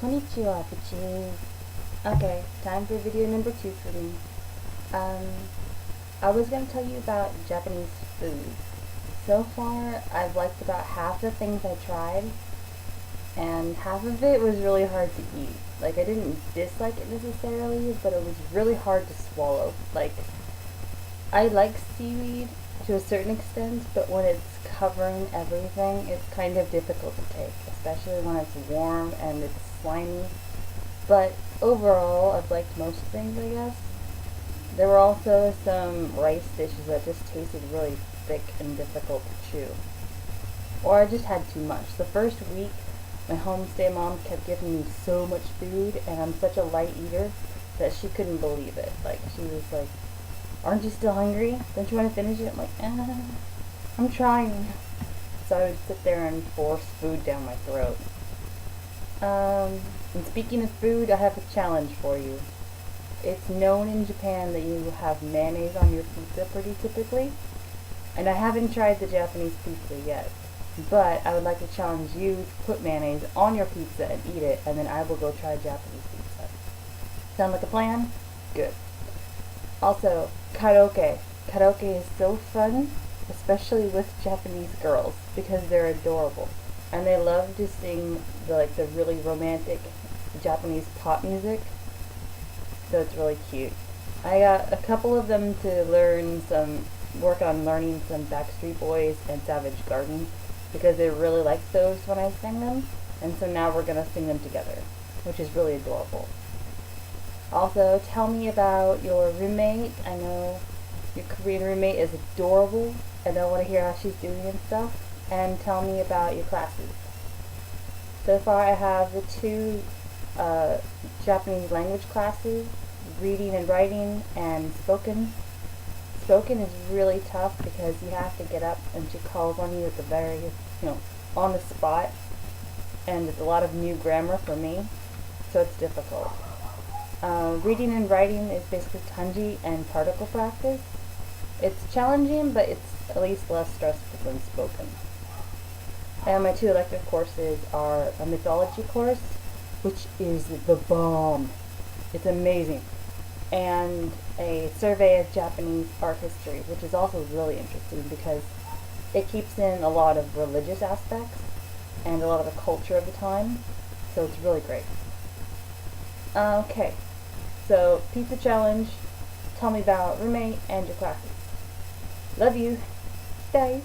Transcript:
Konnichiwa, bitches. Okay, time for video number 2 for me. Um, I was gonna tell you about Japanese food. So far, I've liked about half the things I tried, and half of it was really hard to eat. Like, I didn't dislike it necessarily, but it was really hard to swallow. Like, I like seaweed to a certain extent, but when it's covering everything, it's kind of difficult to take, especially when it's warm and it's slimy. But overall, I've liked most things, I guess. There were also some rice dishes that just tasted really thick and difficult to chew. Or I just had too much. The first week, my homestay mom kept giving me so much food, and I'm such a light eater that she couldn't believe it. Like, she was like, "Aren't you still hungry? Don't you want to finish it?" I'm like, I'm trying. So I would sit there and force food down my throat. And speaking of food, I have a challenge for you. It's known in Japan that you have mayonnaise on your pizza pretty typically. And I haven't tried the Japanese pizza yet. But I would like to challenge you to put mayonnaise on your pizza and eat it, and then I will go try Japanese pizza. Sound like a plan? Good. Also, karaoke. Karaoke is so fun, especially with Japanese girls, because they're adorable. And they love to sing the really romantic Japanese pop music. So it's really cute. I got a couple of them to work on learning some Backstreet Boys and Savage Garden, because they really liked those when I sang them. And so now we're going to sing them together, which is really adorable. Also, tell me about your roommate. I know your Korean roommate is adorable, and I want to hear how she's doing and stuff. And tell me about your classes. So far, I have the 2 Japanese language classes, reading and writing, and spoken. Spoken is really tough because you have to get up and she calls on you at the very, on the spot, and it's a lot of new grammar for me, so it's difficult. Reading and writing is basically kanji and particle practice. It's challenging, but it's at least less stressful than spoken. And my 2 elective courses are a mythology course, which is the bomb. It's amazing. And a survey of Japanese art history, which is also really interesting because it keeps in a lot of religious aspects and a lot of the culture of the time. So it's really great. Okay. So, pizza challenge. Tell me about roommate and your classes. Love you. Bye.